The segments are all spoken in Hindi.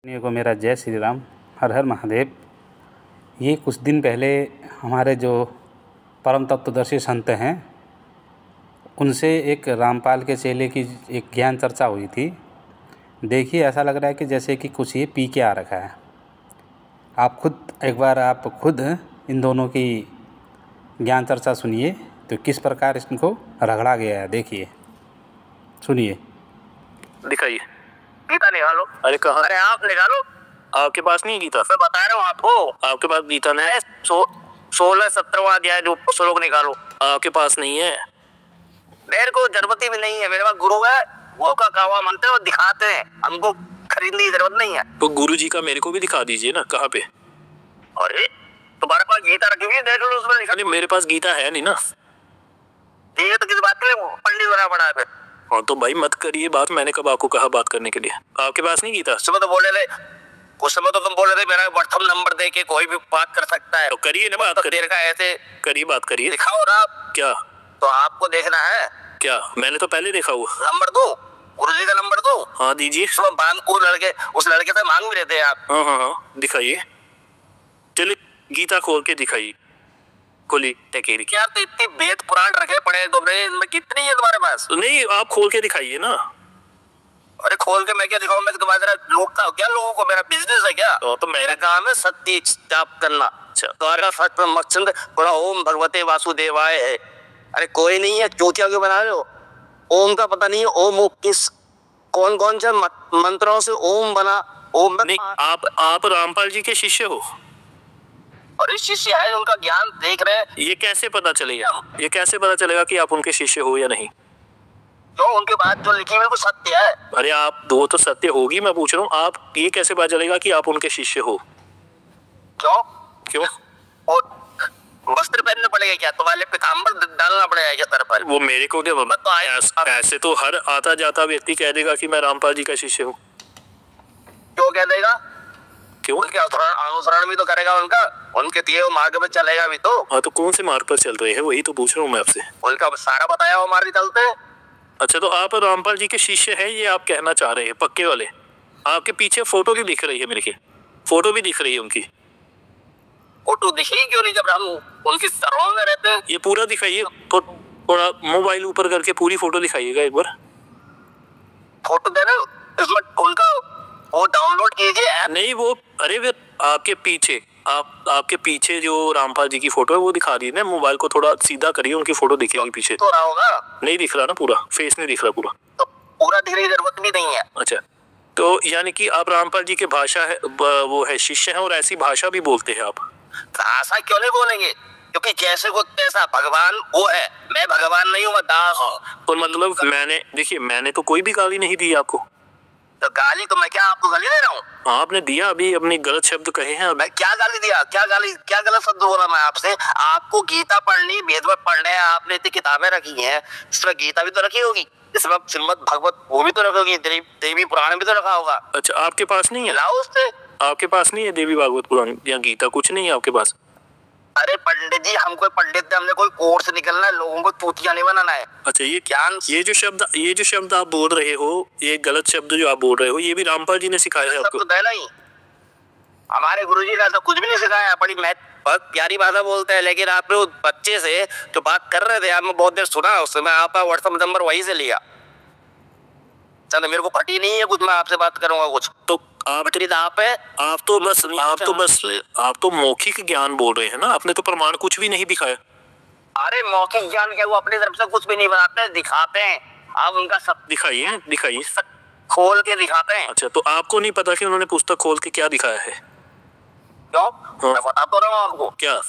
को मेरा जय श्री राम, हर हर महादेव। ये कुछ दिन पहले हमारे जो परम तत्वदर्शी संत हैं उनसे एक रामपाल के चेले की एक ज्ञान चर्चा हुई थी। देखिए, ऐसा लग रहा है कि जैसे कि कुछ ये पी के आ रखा है। आप खुद इन दोनों की ज्ञान चर्चा सुनिए तो किस प्रकार इनको रगड़ा गया है। देखिए, सुनिए। दिखाइए। गीता निकालो। अरे कहाँ? अरे आप निकालो। आपके पास नहीं गीता? मैं बता रहा हूँ आपको, आपके पास गीता नहीं है। 16-17वां अध्याय जो श्लोक निकालो। आपके पास नहीं है। मेरे को जरूरत भी नहीं है, मेरे पास गुरु है, वो का कहा मानते हैं और दिखाते हैं, हमको खरीदने की जरूरत नहीं है। तो गुरु जी का मेरे को भी दिखा दीजिए ना, कहाँ पे? अरे तुम्हारे पास गीता रखी हुई है, देख लो उसमें लिखा। नहीं, मेरे पास गीता है नहीं ना। ये तो किस बात के लिए पंडित बना पड़ा है? हाँ तो भाई मत करिए बात, मैंने कब आपको कहा बात करने के लिए? आपके पास नहीं गीता? सुबह तो बोले थे, उस समय तो तुम बोले थे मेरा प्रथम नंबर दे के कोई भी बात कर सकता है। तो करिए ना बात, देर का ऐसे करिए, बात करिए। दिखाओ ना आप। क्या? तो आपको देखना है क्या? मैंने तो पहले देखा हुआ। नंबर दो, गुरु जी का नंबर दो। हाँ दीजिए। उस लड़के से मांग भी रहे थे आप। हाँ दिखाइए, चलिए गीता खोल के दिखाइए। खोली टेकेरी। क्या तो इतनी वेद पुराण रखे पड़े हैं तुमने, इनमें कितनी है तुम्हारे पास? नहीं, आप खोल के दिखाइए ना। अरे खोल के मैं क्या दिखाऊं? मैं तुम्हारी तरह लोग का क्या, लोगों को मेरा बिजनेस है क्या? तो मेरा काम है सत्य जाप करना। अच्छा, तुम्हारा सत्य मकसद पूरा ओम भगवते वासुदेवाय है। अरे कोई नहीं है, चोटिया क्यों बना रहे हो? ओम का पता नहीं है, ओम किस कौन कौन से मंत्रों से ओम बना? ओम नहीं, आप रामपाल जी के शिष्य हो? अरे शिष्य है, उनका ज्ञान देख रहे हैं। ये कैसे पता चलेगा? ये कैसे पता चलेगा कि आप उनके शिष्य हो या नहीं? तो उनके बाद जो लिखी हुई वो सत्य है। अरे आप दो तो सत्य होगी, मैं पूछ रहा हूँ आप ये कैसे पता चलेगा कि आप उनके शिष्य हो? क्यों? और वस्त्र पहनना पड़ेगा क्या? तुम्हारे पिताम्बर डालना पड़ेगा क्या सर पर? वो मेरे को क्या, ऐसे तो हर आता जाता व्यक्ति कह देगा कि मैं रामपाल जी का शिष्य हूँ। क्यों कह देगा? क्यों? अनुसरण भी तो करेगा उनका, उनके दिए हुए मार्ग में चलेगा भी तो। हाँ तो कौन से मार्ग पर चल रहे हैं, वही तो पूछ रहा हूँ मैं आपसे। उनका सारा बताया हुआ मार्ग चलते हैं। अच्छा, तो आप रामपाल जी के शिष्य हैं, ये आप कहना चाह रहे हैं पक्के वाले? आपके पीछे फोटो भी दिख रही है, मेरे की फोटो भी दिख रही है उनकी। फोटो दिखेगी क्यों नहीं जब हम उनकी सरोवर में रहते हैं? ये पूरा दिखाइए, थोड़ा मोबाइल ऊपर करके पूरी फोटो दिखाइएगा एक बार। फोटो देना इसमें उनका वो डाउनलोड कीजिए। नहीं वो, अरे वे आपके पीछे, आपके पीछे जो रामपाल जी की फोटो है वो दिखा दी ना। मोबाइल को थोड़ा सीधा करिए, उनकी फोटो दिखेगी पीछे। तो रहा होगा? नहीं दिख रहा ना पूरा, फेस नहीं दिख रहा पूरा। तो पूरा दिखने की जरूरत भी नहीं है। अच्छा, तो यानी कि आप रामपाल जी के भाषा है, वो है शिष्य हैं और ऐसी भाषा भी बोलते हैं आप? भाषा क्यों नहीं बोलेंगे, क्योंकि जैसे को तैसा भगवान वो है, मैं भगवान नहीं हूँ, मैं दास हूँ। और मतलब मैंने तो कोई भी गाली नहीं दी आपको। तो गाली तो मैं क्या आपको गाली दे रहा हूँ? आपने दिया, अभी अपनी गलत शब्द कहे हैं। मैं क्या गाली दिया? क्या गलत शब्द बोला मैं आपसे? आपको गीता पढ़नी, वेद पढ़ने हैं, आपने इतनी किताबें रखी हैं, इसमें गीता भी तो रखी होगी, इसमें श्रीमद् भागवत वो भी तो रखी होगी, देवी पुराण भी तो रखा होगा। अच्छा, आपके पास नहीं है? लाओ उससे। आपके पास नहीं है देवी भागवत पुराण या गीता, कुछ नहीं है आपके पास? अरे पंडित जी, हम कोई पंडित हमने कोई कोर्स निकलना है, लोगों को चूतिया नहीं बनाना है। अच्छा, ये ज्ञान, ये जो शब्द आप बोल रहे हो, ये गलत शब्द जो आप बोल रहे हो, ये भी रामपाल जी ने सिखाया है आपको? नहीं, हमारे गुरुजी ने तो कुछ भी नहीं सिखाया। बड़ी बहुत प्यारी भाषा बोलते हैं, लेकिन आप लोग बच्चे से जो बात कर रहे थे, आपने बहुत देर सुना, उससे मैं आपका व्हाट्सएप नंबर वहीं से लिया। चलो मेरे को पटी नहीं है कुछ, मैं आपसे बात करूंगा कुछ तो आप तो मौखिक ज्ञान बोल रहे हैं ना, आपने तो प्रमाण कुछ भी नहीं दिखाया। अरे मौखिक ज्ञान क्या, वो अपनी तरफ से कुछ भी नहीं बनाते, दिखाते हैं। आप उनका सब दिखाइए खोल के दिखाते हैं। अच्छा, तो आपको नहीं पता कि उन्होंने पुस्तक खोल के क्या दिखाया है? क्यों? हाँ? मैं बता तो रहा हूँ आपको। क्या?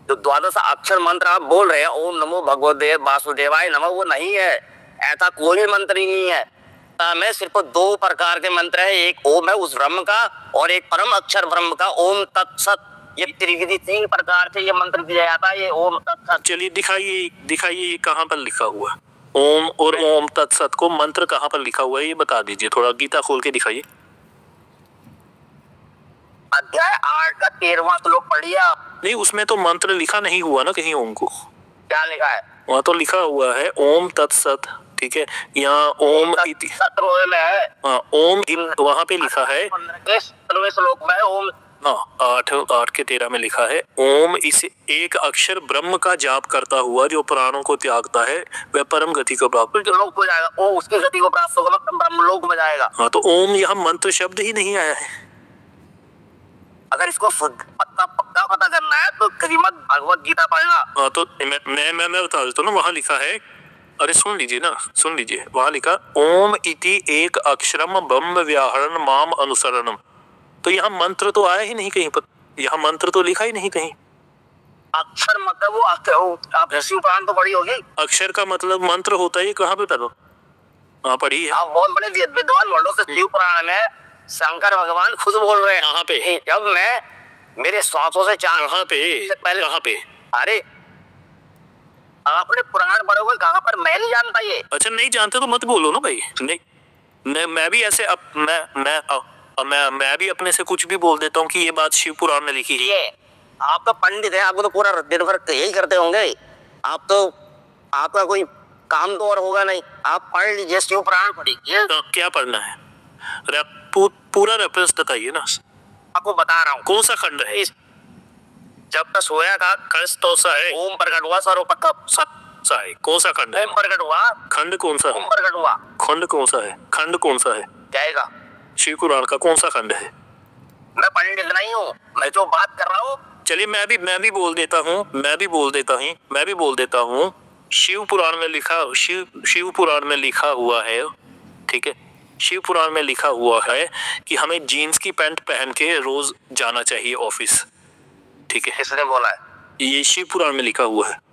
जो 12 अक्षर मंत्र आप बोल रहे हैं, ओम नमो भगवते वासुदेवाय नमः, वो नहीं है, ऐसा कोई भी मंत्र ही नहीं है। में सिर्फ 2 प्रकार के मंत्र है, एक ओम है उस ब्रह्म का, और एक परम अक्षर ब्रह्म का ओम तत्सत। ये त्रिविधि 3 प्रकार से ये मंत्र दिया जाता है, ये ओम तत्सत। चलिए दिखाइए कहाँ पर लिखा हुआ है ओम और ओम तत्सत को, मंत्र कहाँ पर लिखा हुआ है ये बता दीजिए। थोड़ा गीता खोल के दिखाइए। अध्याय 8 का 13वां श्लोक पढ़िए आप। नहीं, उसमें तो मंत्र लिखा नहीं हुआ ना कहीं ओम को। क्या लिखा है? वहाँ तो लिखा हुआ है ओम तत्सत। ठीक है, यहाँ ओम इति 17वें में है। हाँ, ओम वहाँ पे लिखा है 17वें श्लोक में ओम। हाँ, 8 के 13 में लिखा है, ओम इस एक अक्षर ब्रह्म का जाप करता हुआ जो प्राणों को त्यागता है वह परम गति को प्राप्त लोक हो जाएगा, ओ उसकी गति को प्राप्त होगा, ब्रह्म लोक में जाएगा। हाँ, तो ओम यहाँ मंत्र शब्द ही नहीं आया है। अगर इसको पक्का पता करना है तो श्रीमद् भगवत गीता पढ़ना। हाँ, तो मैं बता देता हूँ ना, वहाँ लिखा है, अरे सुन लीजिए ना, सुन लीजिए, वहाँ लिखा ओम इति एक अक्षरम ब्रह्म व्याहरण माम अनुसरणम। तो यहाँ मंत्र तो आया ही नहीं कहीं पर, यहाँ मंत्र तो लिखा ही नहीं कहीं। अक्षर मतलब वो आप शिव पुराण तो पढ़ी होगी। अक्षर का मतलब मंत्र होता है, ये कहाँ पे पढ़ो? हाँ, पढ़ी है। आप बहुत बड़े विद्वान बोलो तो शिव पुराण में शंकर भगवान खुद बोल रहे हैं। कहाँ पे? जब मैं मेरे श्वासों से कहाँ पे? पहले कहाँ पे? अरे आपने पुराण पढ़ोगे कहाँ पर, मैं नहीं जानता ये। अच्छा, नहीं जानते तो मत बोलो ना भाई। नहीं, मैं भी ऐसे मैं भी अपने से कुछ भी बोल देता हूँ कि ये बात शिव पुराण में लिखी है। ये आप तो पंडित हैं, आपको तो पूरा दिन भर यही करते होंगे। आप तो आपका कोई काम तो और होगा नहीं, आप पढ़ लीजिए शिव पुराण पढ़िए। तो क्या पढ़ना है? पूरा रेफरेंस बताइए ना। आपको बता रहा हूँ कौन सा खंड है? जब तक सोया था खंड तो सा है, ओम प्रकट हुआ, सा है। कौन सा खंड है? ओम प्रकट हुआ। खंड कौन सा है? ओम प्रकट हुआ। खंड कौन सा है? खंड कौन सा है? जाएगा शिव पुराण का कौन सा खंड है? मैं पंडित नहीं हूँ, मैं जो बात कर रहा हूँ। चलिए, मैं भी बोल देता हूँ। शिव पुराण में लिखा, शिव पुराण में लिखा हुआ है, ठीक है, शिव पुराण में लिखा हुआ है कि हमें जीन्स की पैंट पहन के रोज जाना चाहिए ऑफिस, ठीक है। किसने बोला है? ये शिव पुराण में लिखा हुआ है।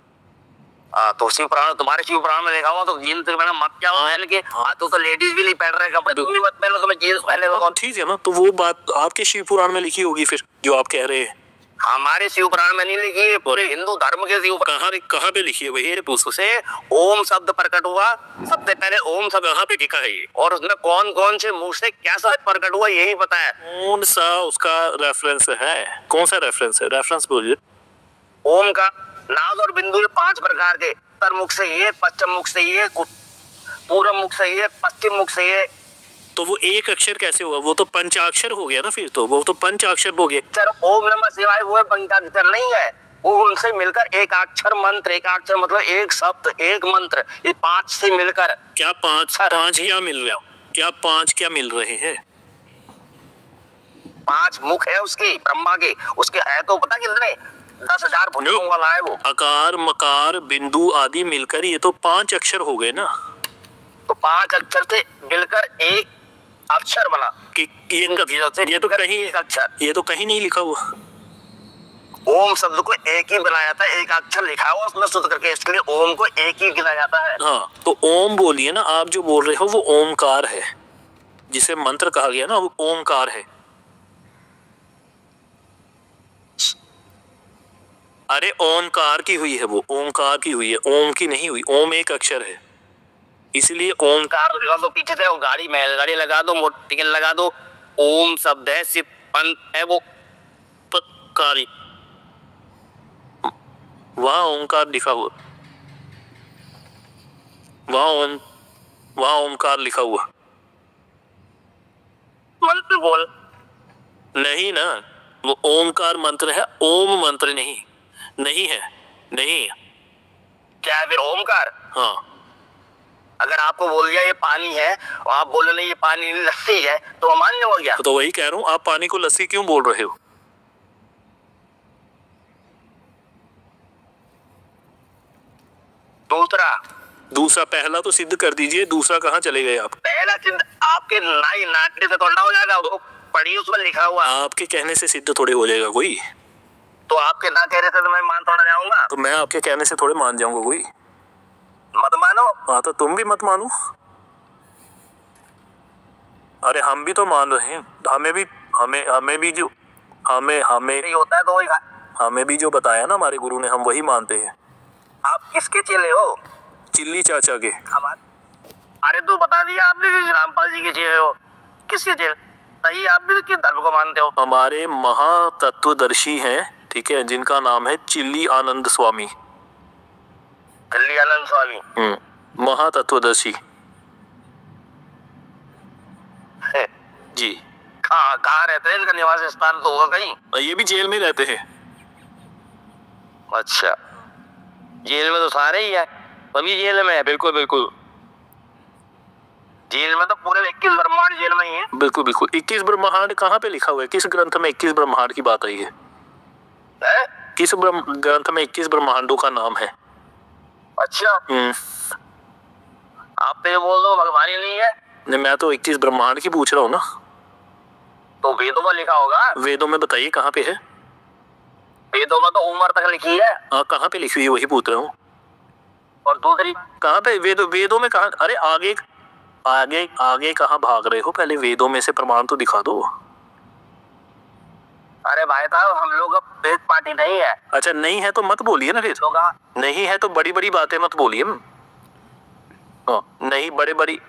तो शिव पुराण, तुम्हारे शिव पुराण में देखा हुआ तो जीन्स पहना मत क्या पहन के। तो लेडीज भी नहीं पहन रहे कपड़े, तुम भी मत पहनो, तुम्हें जीन्स पहने तो ठीक है ना। तो वो बात आपके शिव पुराण में लिखी होगी फिर, जो आप कह रहे हैं। हमारे शिव पुराण में नहीं लिखी है, पूरे हिंदू धर्म के शिव। कहाँ पे लिखी है भाई? पुस्तक से ओम शब्द प्रकट हुआ, सबसे पहले ओम शब्द कहाँ पे लिखा है ये, और उसमें कौन कौन से मुख से क्या शब्द प्रकट हुआ यही पता है। कौन सा उसका रेफरेंस है? कौन सा रेफरेंस है? रेफरेंस बोलिए। ओम का नाद और बिंदु 5 प्रकार के, उत्तर मुख से ये, पश्चिम मुख से ये, पूर्व मुख से ये, पश्चिम मुख से ये। तो वो एक अक्षर कैसे हुआ? वो तो पंचाक्षर हो गया ना फिर, तो वो तो पंचाक्षर हो गया। सर ओम नमः शिवाय वो पंचाक्षर नहीं है, वो उनसे मिलकर एक अक्षर मंत्र, एक अक्षर मतलब एक शब्द, एक मंत्र, ये 5 से मिलकर। क्या 5 क्या मिल रहा? क्या 5 क्या मिल रहे हैं? 5 मुख है उसकी, ब्रह्मा के, उसके है तो पता कितने, 10,000 भुजों वाला है वो। आकार, मकार, बिंदु आदि मिलकर ये तो 5 अक्षर हो गए ना। तो 5 अक्षर से मिलकर एक अक्षर बना कि ये तो कहीं नहीं लिखा हुआ। ओम शब्द को एक ही बनाया जाता है, एक अक्षर लिखा हुआ उसमें शुद्ध करके, इसलिए ओम को एक ही गिना जाता है। हाँ, तो ओम बोलिए ना, आप जो बोल रहे हो वो ओमकार है, जिसे मंत्र कहा गया ना, वो ओमकार है। अरे ओमकार की हुई है, वो ओमकार की हुई है, ओम की नहीं हुई। ओम एक अक्षर है, इसलिए ओमकार लगा दो, पीछे से वो गाड़ी बैलगाड़ी लगा दो, मोटरसाइकिल लगा दो। ओम शब्द है, सिर्फ पंथ है वो पकारी, वहाँ ओमकार लिखा हुआ, वहाँ ओमकार लिखा हुआ। मंत्र बोल नहीं ना, वो ओमकार मंत्र है, ओम मंत्र नहीं है। क्या है फिर ओमकार? हाँ, अगर आपको बोल दिया ये पानी है और आप बोल रहे ये पानी लस्सी है तो मान लो क्या? तो वही कह रहा हूँ, आप पानी को लस्सी क्यों बोल रहे हो? दूसरा पहला तो सिद्ध कर दीजिए, दूसरा कहाँ चले गए आप? पहला सिद्ध आपके नाई नाटने से थोड़ा हो जाएगा, वो पढ़िए उसमें लिखा हुआ। आपके कहने से सिद्ध थोड़े हो जाएगा कोई। तो आपके ना कहने से तो मैं मान थोड़ा जाऊंगा? तो मैं आपके कहने से थोड़े मान जाऊंगा कोई। मत मानो। हाँ, तो तुम भी मत मानो। अरे हम भी तो मान रहे हैं, हमें होता है तो वही। हमें भी जो बताया ना हमारे गुरु ने, हम वही मानते हैं। आप किसके चेले हो? चिल्ली चाचा के। अरे तो बता दिया आपने कि रामपाल जी के चेले हो, किसके चेले? सही, आप भी किस धर्म को मानते हो? हमारे महातत्वदर्शी हैं, ठीक है, जिनका नाम है चिल्ली आनंद स्वामी। चिल्ली आनंद स्वामी। महातत्वदर्शी है। जी। कहाँ रहते हैं? इनका निवास स्थान तो होगा कहीं। ये भी जेल में रहते हैं। अच्छा, जेल में तो सारे ही है, सभी जेल में है। बिल्कुल बिल्कुल, जेल में तो पूरे 21 ब्रह्मांड जेल में ही है। बिल्कुल बिल्कुल। 21 ब्रह्मांड कहाँ पे लिखा हुआ है? किस ग्रंथ में 21 ब्रह्मांड की बात आई है? किस ग्रंथ में 21 ब्रह्मांडों का नाम है? अच्छा, आप तो ये बोल दो भगवान ही नहीं है। नहीं, मैं तो 21 ब्रह्मांड की पूछ रहा हूँ ना। तो वेदों में लिखा होगा। वेदों में बताइए कहाँ पे है? वेदों में तो उम्र तक लिखी है। हाँ, कहाँ पे लिखी हुई है वही पूछ रहा हूँ। और दूसरी कहाँ पे? वेदों में कहाँ? अरे आगे आगे आगे कहाँ भाग रहे हो? पहले वेदों में से प्रमाण तो दिखा दो। अरे भाई साहब, हम लोग अब वेद पार्टी नहीं है। अच्छा, नहीं है तो मत बोलिए ना फिर। नहीं है तो बड़ी बड़ी बातें मत बोलिए। नहीं, बड़े बड़ी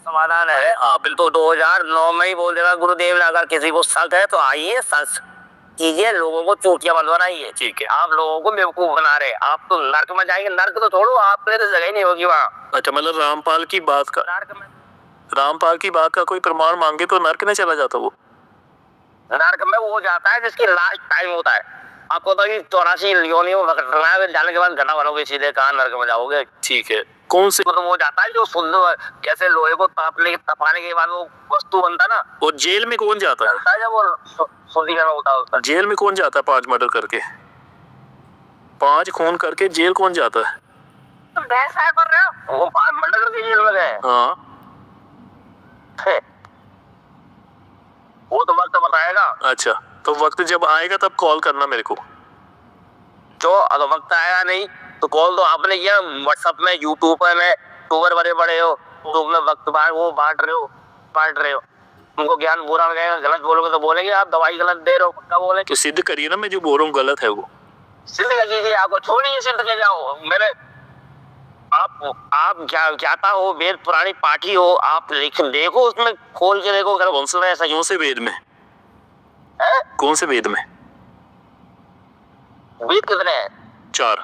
समाधान है। आप तो 2009 में ही बोल देगा गुरुदेव ने, अगर किसी को शक है तो आइए सर्च कीजिए, लोगों को चूतिया मत बनाइए। ठीक है, आप लोगों को बेवकूफ बना रहे। आप तो नर्क में जाएंगे। नर्क तो छोड़ो, आपके तो जगह ही नहीं होगी वहाँ। अच्छा, मतलब रामपाल की बात का कोई प्रमाण मांगे तो नर्क में चला जाता वो? नर्क में वो जाता है जिसकी लास्ट टाइम होता है। आपको तो 84 योनियों में भटकना है, जाने के बाद घटा भरोगे सीधे कहाँ नर्क में जाओगे। ठीक है, कौन से? तो वो जाता है जो शुद्ध, कैसे लोहे को तपाने के बाद वो वस्तु बनता ना। और जेल में कौन जाता है? जब वो शुद्धिकरण होता है। जेल में कौन जाता है 5 मर्डर करके? 5 खून करके जेल कौन जाता है? तुम ऐसा कर रहे हो? वो 5 मर्डर करके जेल में गए। हाँ, वो तो वक्त बताएगा। अच्छा, तो वक्त जब आएगा तब कॉल करना मेरे को। जो अगर वक्त आएगा नहीं तो कॉल तो आपने किया व्हाट्सएप में, यूट्यूब में, टूबर बड़े बड़े हो तो में वक्त वो बांट रहे हो। उनको ज्ञान बुरा लगेगा, गलत बोलोगे तो बोलेंगे आप दवाई गलत दे रहे हो। पक्का बोले तो सिद्ध करिए ना, मैं जो बोल रहा हूँ गलत है वो सिद्ध कर दीजिए। आपको छोड़िए, सिद्ध के जाओ। मेरे आप ज्ञाता हो, वेद पुराणी पाठी हो, आप देखो उसमें खोल के देखो। कौन से वेद में? कौन से वेद में? वेद कितने हैं? 4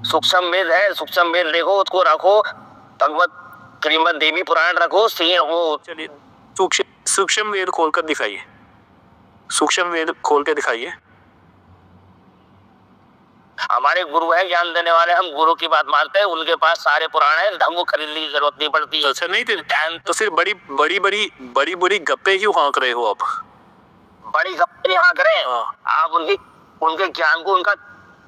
सूक्ष्म वेद है। सूक्ष्म वेद देखो, उसको रखो। भगवत श्रीमद देवी पुराण रखो। वो चलिए, सूक्ष्म वेद खोल कर दिखाइए। सूक्ष्म वेद खोल के दिखाइए। हमारे गुरु है ज्ञान देने वाले, हम गुरु की बात मानते हैं। उनके पास सारे पुराण है, हमको खरीदने की जरूरत नहीं पड़ती। अच्छा, नहीं तो सिर्फ बड़ी बड़ी गप्पे क्यों हाँक रहे हो आप? बड़ी गप्पे हाँक रहे हैं? आप उनके ज्ञान को, उनका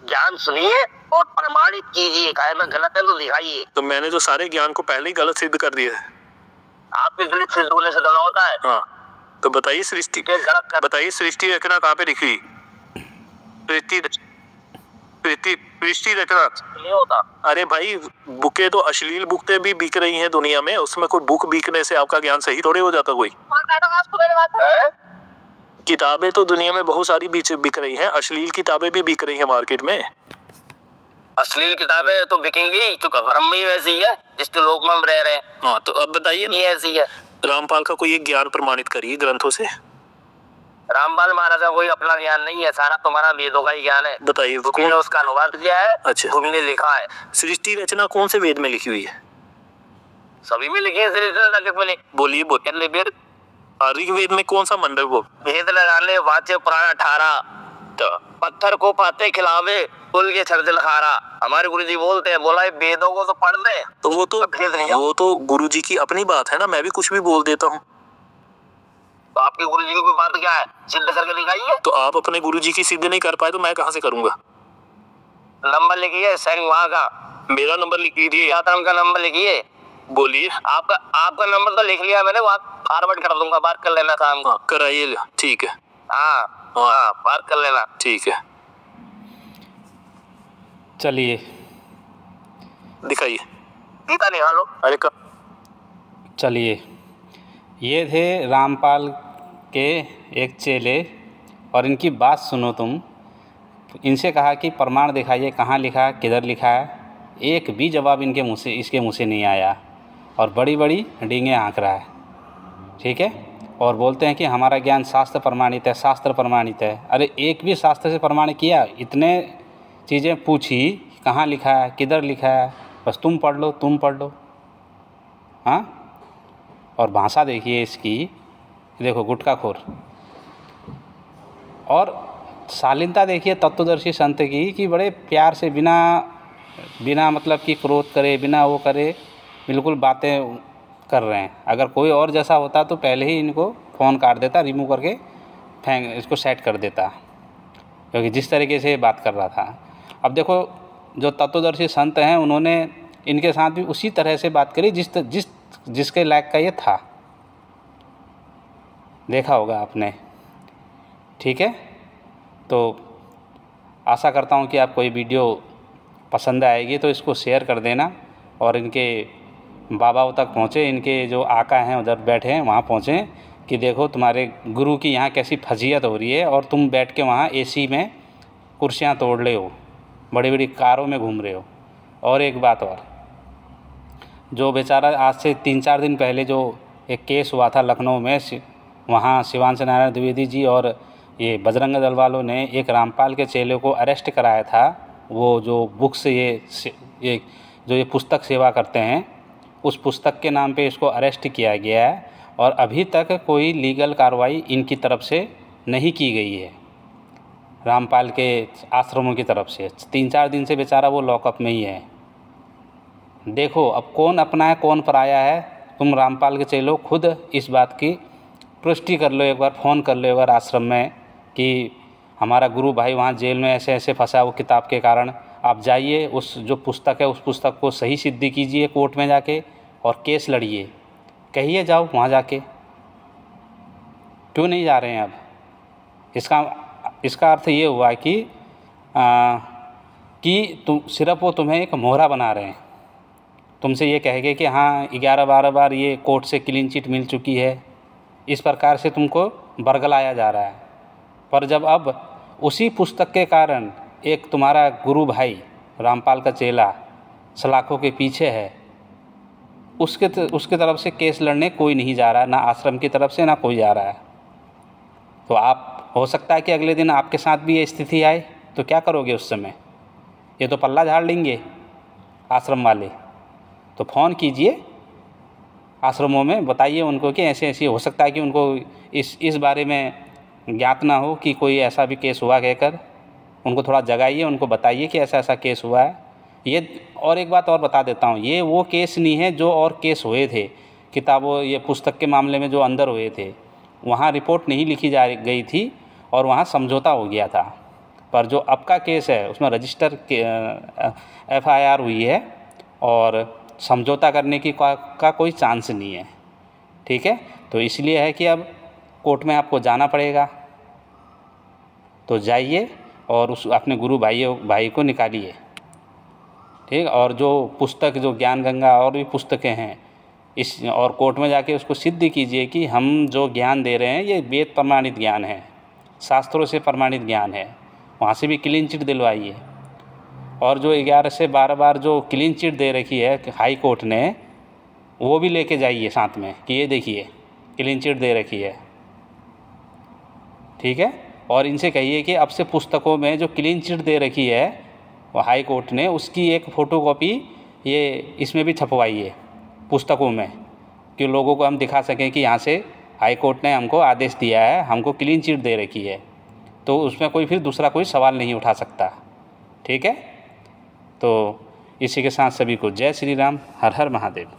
ज्ञान सुनिए और प्रमाणित कीजिए। कहना गलत है तो दिखाइए। तो मैंने तो सारे ज्ञान को पहले ही गलत सिद्ध कर दिया है। आपके गलत सिद्ध होने से गलत होता है। हाँ, तो बताइए सृष्टि रचना कहाँ पे लिखी? सृष्टि रचना नहीं होता। अरे भाई, बुकें तो अश्लील बुकें भी बिक रही हैं दुनिया में। उसमें कोई बुक बिकने से आपका ज्ञान सही थोड़े हो जाता कोई? किताबें तो दुनिया में बहुत सारी बिक रही हैं। अश्लील किताबें भी बिक रही हैं मार्केट में। अश्लील किताबें तो बिकेंगी, तो धर्म ही वैसी है जिसके लोक में हम रह रहे हैं। हाँ, तो अब बताइए नहीं ऐसी है। रामपाल का कोई एक ज्ञान प्रमाणित करिए ग्रंथों से। रामपाल महाराज का कोई अपना ज्ञान नहीं है, सारा तुम्हारा वेदों का ही ज्ञान है। बताइए, तुमने उसका अनुवाद किया है। अच्छा, तुमने लिखा है। सृष्टि रचना कौन से वेद में लिखी हुई है? सभी में लिखी है सृष्टि। बोलिए ऋग्वेद में कौन सा मंडल? वो भेद लगाने वाच्य पुराण 18। तो पत्थर को पाते खिलावे, पुल के छर्दिल खारा। हमारे गुरुजी बोलते हैं, बोला वेदों को तो पढ़ ले। तो वो तो गुरुजी की अपनी बात है ना, मैं भी कुछ भी बोल देता हूँ। तो आपके गुरुजी की कोई बात क्या है? सिद्ध करके दिखाइए। तो आप अपने गुरुजी की सिद्ध नहीं कर पाए तो मैं कहाँ से करूंगा? नंबर लिखिए सैंग वहाँ का। मेरा नंबर लिख लीजिए। यात्राम का नंबर लिखिए। बोलिए। आपका नंबर तो लिख लिया मैंने, वहाँ फॉरवर्ड कर दूंगा, बात कर लेना काम। हाँ, कराइए। ठीक है। हाँ, बात कर लेना। ठीक है, चलिए दिखाइए। गीता निकालो। अरे चलिए, ये थे रामपाल के एक चेले, और इनकी बात सुनो तुम। इनसे कहा कि प्रमाण दिखाइए, कहाँ लिखा है, किधर लिखा है। एक भी जवाब इसके मुँह से नहीं आया, और बड़ी बड़ी डींगे हाँक रहा है। ठीक है, और बोलते हैं कि हमारा ज्ञान शास्त्र प्रमाणित है, शास्त्र प्रमाणित है। अरे एक भी शास्त्र से प्रमाणित किया? इतने चीज़ें पूछी, कहाँ लिखा है, किधर लिखा है, बस तुम पढ़ लो। हाँ, और भाषा देखिए इसकी, देखो गुटखाखोर। और शालीनता देखिए तत्वदर्शी संत की, कि बड़े प्यार से बिना मतलब कि क्रोध करे, बिना वो करे, बिल्कुल बातें कर रहे हैं। अगर कोई और जैसा होता तो पहले ही इनको फ़ोन काट देता, रिमूव करके इसको सेट कर देता, क्योंकि जिस तरीके से बात कर रहा था। अब देखो जो तत्वदर्शी संत हैं उन्होंने इनके साथ भी उसी तरह से बात करी जिसके लायक का ये था। देखा होगा आपने, ठीक है। तो आशा करता हूँ कि आपको ये वीडियो पसंद आएगी, तो इसको शेयर कर देना और इनके बाबाओं तक पहुँचे, इनके जो आका हैं उधर बैठे हैं वहाँ पहुँचे कि देखो तुम्हारे गुरु की यहाँ कैसी फजीयत हो रही है और तुम बैठ के वहाँ एसी में कुर्सियाँ तोड़ रहे हो, बड़ी बड़ी कारों में घूम रहे हो। और एक बात और, जो बेचारा आज से 3-4 दिन पहले जो एक केस हुआ था लखनऊ में, वहाँ शिवांश नारायण द्विवेदी जी और ये बजरंग दल वालों ने एक रामपाल के चेले को अरेस्ट कराया था। वो जो बुक्स ये पुस्तक सेवा करते हैं, उस पुस्तक के नाम पे इसको अरेस्ट किया गया है और अभी तक कोई लीगल कार्रवाई इनकी तरफ से नहीं की गई है, रामपाल के आश्रमों की तरफ से। 3-4 दिन से बेचारा वो लॉकअप में ही है। देखो अब कौन अपना है कौन पराया है। तुम रामपाल के चेलो खुद इस बात की पुष्टि कर लो, एक बार फ़ोन कर लो एक बार आश्रम में कि हमारा गुरु भाई वहाँ जेल में ऐसे ऐसे फंसा वो किताब के कारण। आप जाइए, उस जो पुस्तक है उस पुस्तक को सही सिद्धि कीजिए कोर्ट में जाके और केस लड़िए, कहिए जाओ वहाँ जाके। क्यों नहीं जा रहे हैं अब? इसका अर्थ ये हुआ कि तुम सिर्फ वो तुम्हें एक मोहरा बना रहे हैं, तुमसे ये कहेंगे कि हाँ 11-12 बार ये कोर्ट से क्लीन चिट मिल चुकी है, इस प्रकार से तुमको बरगलाया जा रहा है। पर जब अब उसी पुस्तक के कारण एक तुम्हारा गुरु भाई रामपाल का चेला सलाखों के पीछे है, उसके तरफ से केस लड़ने कोई नहीं जा रहा, ना आश्रम की तरफ से ना कोई जा रहा है। तो आप हो सकता है कि अगले दिन आपके साथ भी ये स्थिति आए, तो क्या करोगे उस समय? ये तो पल्ला झाड़ लेंगे आश्रम वाले। तो फ़ोन कीजिए आश्रमों में, बताइए उनको कि ऐसे ऐसे हो सकता है कि उनको इस बारे में ज्ञात ना हो कि कोई ऐसा भी केस हुआ कहकर, उनको थोड़ा जगाइए, उनको बताइए कि ऐसा ऐसा केस हुआ है। ये और एक बात और बता देता हूँ, ये वो केस नहीं है जो और केस हुए थे किताबों ये पुस्तक के मामले में जो अंदर हुए थे, वहाँ रिपोर्ट नहीं लिखी जा गई थी और वहाँ समझौता हो गया था। पर जो अब का केस है उसमें रजिस्टर FIR हुई है और समझौता करने की का कोई चांस नहीं है, ठीक है। तो इसलिए है कि अब कोर्ट में आपको जाना पड़ेगा, तो जाइए और उस अपने गुरु भाई को निकालिए, ठीक। और जो पुस्तक जो ज्ञान गंगा और भी पुस्तकें हैं और कोर्ट में जाके उसको सिद्ध कीजिए कि हम जो ज्ञान दे रहे हैं ये वेद प्रमाणित ज्ञान है, शास्त्रों से प्रमाणित ज्ञान है। वहाँ से भी क्लीन चिट दिलवाइए। और जो 11 से 12 बार जो क्लीन चिट दे रखी है हाई कोर्ट ने, वो भी लेके जाइए साथ में कि ये देखिए क्लीन चिट दे रखी है, ठीक है। और इनसे कहिए कि अब से पुस्तकों में जो क्लीन चिट दे रखी है वो हाई कोर्ट ने, उसकी एक फ़ोटोकॉपी ये इसमें भी छपवाइए पुस्तकों में, कि लोगों को हम दिखा सकें कि यहाँ से हाई कोर्ट ने हमको आदेश दिया है, हमको क्लीन चिट दे रखी है, तो उसमें कोई फिर दूसरा कोई सवाल नहीं उठा सकता, ठीक है। तो इसी के साथ सभी को जय श्री राम, हर हर महादेव।